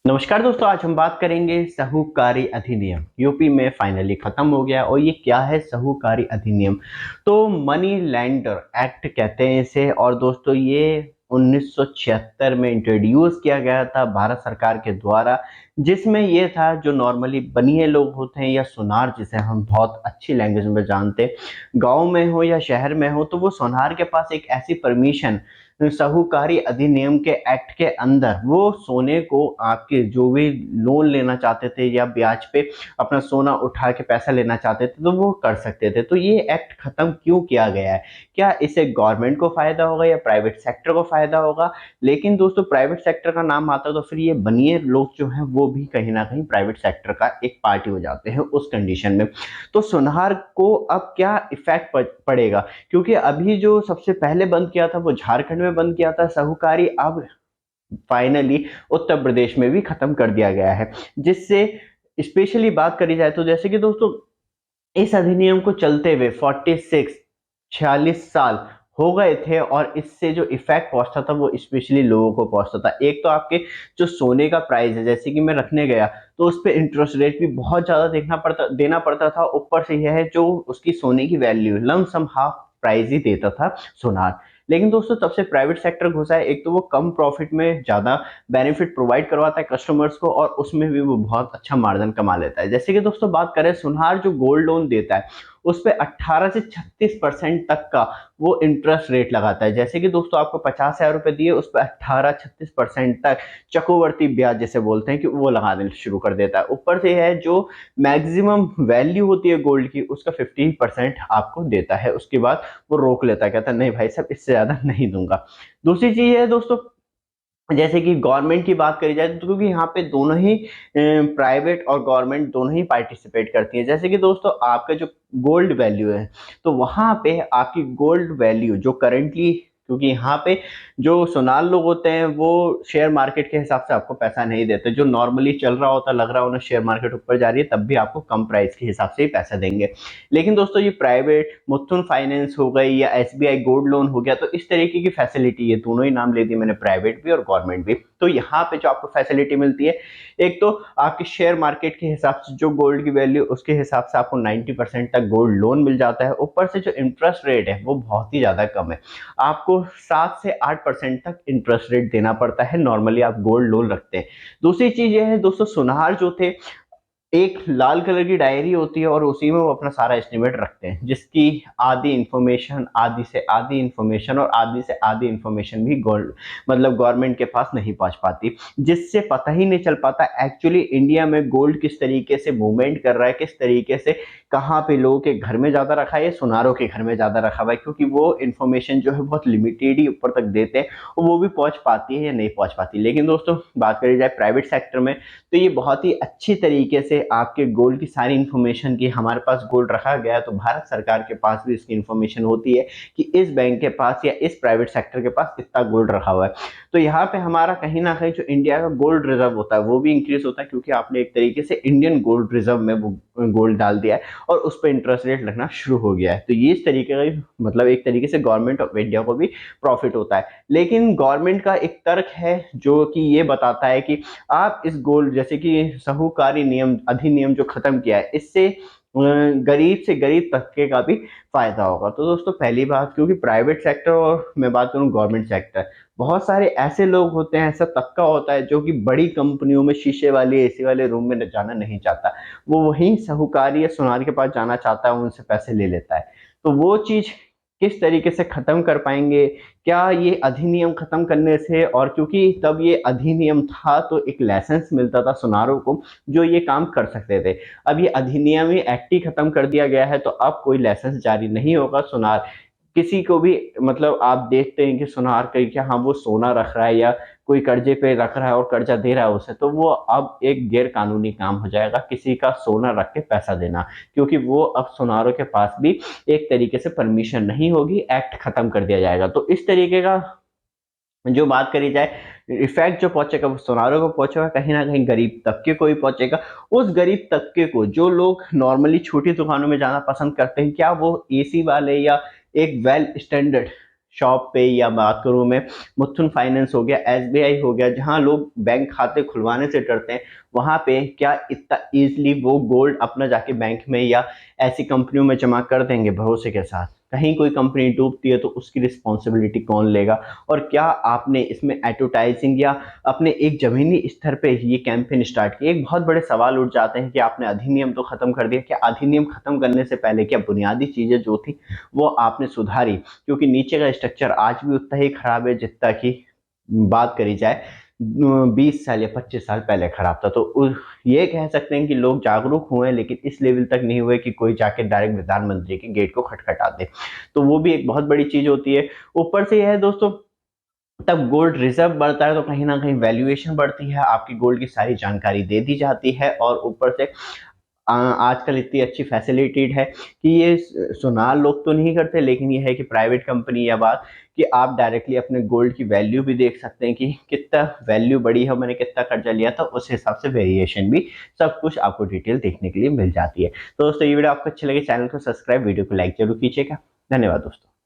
नमस्कार दोस्तों, आज हम बात करेंगे साहूकारी अधिनियम। यूपी में फाइनली खत्म हो गया। और ये क्या है साहूकारी अधिनियम? तो मनी लैंडर एक्ट कहते हैं इसे। और दोस्तों ये 1976 में इंट्रोड्यूस किया गया था भारत सरकार के द्वारा, जिसमें ये था जो नॉर्मली बनिए लोग होते हैं या सुनार, जिसे हम बहुत अच्छी लैंग्वेज में जानते हैं, गांव में हो या शहर में हो, तो वो सुनार के पास एक ऐसी परमिशन साहूकारी अधिनियम के एक्ट के अंदर वो सोने को आपके जो भी लोन लेना चाहते थे या ब्याज पे अपना सोना उठा के पैसा लेना चाहते थे तो वो कर सकते थे। तो ये एक्ट खत्म क्यों किया गया है? क्या इससे गवर्नमेंट को फायदा होगा या प्राइवेट सेक्टर को फायदा होगा? लेकिन दोस्तों प्राइवेट सेक्टर का नाम आता है तो फिर ये बनिए लोग जो हैं वो भी कहीं ना कहीं प्राइवेट सेक्टर का एक पार्टी हो जाते हैं उस कंडीशन में। तो सुनहर को अब क्या इफेक्ट पड़ेगा? क्योंकि अभी जो सबसे पहले बंद किया था वो झारखंड में बंद किया था साहूकारी, अब फाइनली उत्तर प्रदेश में भी खत्म कर दिया गया है। जिससे स्पेशली बात करी जाए तो जैसे कि दोस्तों इस अधिनियम को चलते हुए 46 साल हो गए थे, और इससे जो इफेक्ट पहुंचता था वो स्पेशली लोगों को पहुंचता था। एक तो आपके जो सोने का प्राइस है, जैसे कि मैं रखने गया तो उस पर इंटरेस्ट रेट भी बहुत ज्यादा देना पड़ता था। ऊपर से यह है जो उसकी सोने की वैल्यू लमसम हाफ प्राइस ही देता था सुनार। लेकिन दोस्तों तब से प्राइवेट सेक्टर घुसा है। एक तो वो कम प्रॉफिट में ज्यादा बेनिफिट प्रोवाइड करवाता है कस्टमर्स को, और उसमें भी वो बहुत अच्छा मार्जिन कमा लेता है। जैसे कि दोस्तों बात करें, सुनहार जो गोल्ड लोन देता है उस पे 18 से 36% तक का वो इंटरेस्ट रेट लगाता है। जैसे कि दोस्तों आपको 50,000 रुपए दिए, उस पर 18-36% तक चक्रवर्ती ब्याज जैसे बोलते हैं कि वो लगा देना शुरू कर देता है। ऊपर से है जो मैक्सिमम वैल्यू होती है गोल्ड की उसका 50% आपको देता है। उसके बाद वो रोक लेता है, कहता है नहीं भाई साहब इससे ज्यादा नहीं दूंगा। दूसरी चीज है दोस्तों, जैसे कि गवर्नमेंट की बात करी जाए तो क्योंकि यहाँ पे दोनों ही प्राइवेट और गवर्नमेंट दोनों ही पार्टिसिपेट करती है। जैसे कि दोस्तों आपका जो गोल्ड वैल्यू है, तो वहां पे आपकी गोल्ड वैल्यू जो करंटली, क्योंकि यहाँ पे जो सोनार लोग होते हैं वो शेयर मार्केट के हिसाब से आपको पैसा नहीं देते। जो नॉर्मली चल रहा होता, लग रहा होना शेयर मार्केट ऊपर जा रही है, तब भी आपको कम प्राइस के हिसाब से ही पैसा देंगे। लेकिन दोस्तों ये प्राइवेट मुथूट फाइनेंस हो गई या एसबीआई गोल्ड लोन हो गया, तो इस तरीके की फैसिलिटी, ये दोनों ही नाम ले दी मैंने, प्राइवेट भी और गवर्नमेंट भी। तो यहाँ पे जो आपको फैसिलिटी मिलती है, एक तो आपके शेयर मार्केट के हिसाब से जो गोल्ड की वैल्यू उसके हिसाब से आपको 90% तक गोल्ड लोन मिल जाता है। ऊपर से जो इंटरेस्ट रेट है वो बहुत ही ज्यादा कम है, आपको 7 से 8% तक इंटरेस्ट रेट देना पड़ता है नॉर्मली आप गोल्ड लोन रखते हैं। दूसरी चीज ये है दोस्तों, सुनहार जो थे, एक लाल कलर की डायरी होती है और उसी में वो अपना सारा एस्टिमेट रखते हैं, जिसकी आधी इंफॉर्मेशन, आधी से आधी इंफॉर्मेशन और आधी से आधी इंफॉर्मेशन भी गोल्ड मतलब गवर्नमेंट के पास नहीं पहुंच पाती। जिससे पता ही नहीं चल पाता एक्चुअली इंडिया में गोल्ड किस तरीके से मूवमेंट कर रहा है, किस तरीके से कहाँ पे लोगों के घर में ज्यादा रखा है या सुनारों के घर में ज्यादा रखा हुआ है। क्योंकि वो इन्फॉर्मेशन जो है बहुत लिमिटेड ही ऊपर तक देते हैं, और वो भी पहुंच पाती है या नहीं पहुंच पाती। लेकिन दोस्तों बात करी जाए प्राइवेट सेक्टर में, तो ये बहुत ही अच्छी तरीके से आपके गोल्ड की सारी इंफॉर्मेशन की, हमारे पास गोल्ड रखा गया है तो भारत सरकार के पास भी इसकी इंफॉर्मेशन होती है कि इस बैंक के पास या इस प्राइवेट सेक्टर के पास इतना गोल्ड रखा हुआ है। तो यहाँ पे हमारा कहीं ना कहीं जो इंडिया का गोल्ड रिजर्व होता है वो भी इंक्रीज होता है, क्योंकि आपने एक तरीके से इंडियन गोल्ड रिजर्व में वो गोल्ड डाल दिया है और उस पर इंटरेस्ट रेट लगना शुरू हो गया है। तो ये इस तरीके का मतलब एक तरीके से गवर्नमेंट ऑफ इंडिया को भी प्रॉफिट होता है। लेकिन गवर्नमेंट का एक तर्क है जो कि ये बताता है कि आप इस गोल्ड, जैसे कि साहूकारी नियम अधिनियम जो खत्म किया है, इससे गरीब से गरीब तबके का भी फायदा होगा। तो दोस्तों पहली बात, क्योंकि प्राइवेट सेक्टर और मैं बात करूं गवर्नमेंट सेक्टर, बहुत सारे ऐसे लोग होते हैं, ऐसा तबका होता है जो कि बड़ी कंपनियों में शीशे वाले एसी वाले रूम में जाना नहीं चाहता, वो वहीं साहूकारी या सुनार के पास जाना चाहता है, उनसे पैसे ले लेता है। तो वो चीज किस तरीके से खत्म कर पाएंगे? क्या ये अधिनियम खत्म करने से, और क्योंकि तब ये अधिनियम था तो एक लाइसेंस मिलता था सुनारों को जो ये काम कर सकते थे। अब ये अधिनियम ही एक्ट ही खत्म कर दिया गया है, तो अब कोई लाइसेंस जारी नहीं होगा। सुनार किसी को भी मतलब आप देखते हैं कि सुनार कहीं क्या, हाँ वो सोना रख रहा है या कोई कर्जे पे रख रहा है और कर्जा दे रहा है उसे, तो वो अब एक गैर कानूनी काम हो जाएगा किसी का सोना रख के पैसा देना। क्योंकि वो अब सुनारों के पास भी एक तरीके से परमिशन नहीं होगी, एक्ट खत्म कर दिया जाएगा। तो इस तरीके का जो बात करी जाए, इफेक्ट जो पहुंचेगा वो सोनारों को पहुंचेगा, कहीं ना कहीं गरीब तबके को भी पहुंचेगा। उस गरीब तबके को जो लोग नॉर्मली छोटी दुकानों में जाना पसंद करते हैं, क्या वो एसी वाले या एक वेल स्टैंडर्ड शॉप पे या बात करूँ मैं, मुथूट फाइनेंस हो गया, एसबीआई हो गया, जहाँ लोग बैंक खाते खुलवाने से डरते हैं, वहाँ पे क्या इतना ईजिली वो गोल्ड अपना जाके बैंक में या ऐसी कंपनियों में जमा कर देंगे भरोसे के साथ? कहीं कोई कंपनी डूबती है तो उसकी रिस्पॉन्सिबिलिटी कौन लेगा? और क्या आपने इसमें एडवर्टाइजिंग या अपने एक जमीनी स्तर पे ये कैंपेन स्टार्ट किया? एक बहुत बड़े सवाल उठ जाते हैं कि आपने अधिनियम तो खत्म कर दिया, क्या अधिनियम खत्म करने से पहले क्या बुनियादी चीजें जो थी वो आपने सुधारी? क्योंकि नीचे का स्ट्रक्चर आज भी उतना ही खराब है जितना की बात करी जाए 20 साल या 25 साल पहले खराब था। तो ये कह सकते हैं कि लोग जागरूक हुए लेकिन इस लेवल तक नहीं हुए कि कोई जाके डायरेक्ट प्रधानमंत्री के गेट को खटखटा दे। तो वो भी एक बहुत बड़ी चीज होती है। ऊपर से यह है दोस्तों, तब गोल्ड रिजर्व बढ़ता है तो कहीं ना कहीं वैल्यूएशन बढ़ती है, आपकी गोल्ड की सारी जानकारी दे दी जाती है, और ऊपर से आजकल इतनी अच्छी फैसिलिटीड है कि ये सुनार लोग तो नहीं करते, लेकिन ये है कि प्राइवेट कंपनी या बात कि आप डायरेक्टली अपने गोल्ड की वैल्यू भी देख सकते हैं कि कितना वैल्यू बढ़ी है, मैंने कितना कर्जा लिया था, उस हिसाब से वेरिएशन भी सब कुछ आपको डिटेल देखने के लिए मिल जाती है। तो दोस्तों ये वीडियो आपको अच्छी लगे, चैनल को सब्सक्राइब, वीडियो को लाइक जरूर कीजिएगा। धन्यवाद दोस्तों।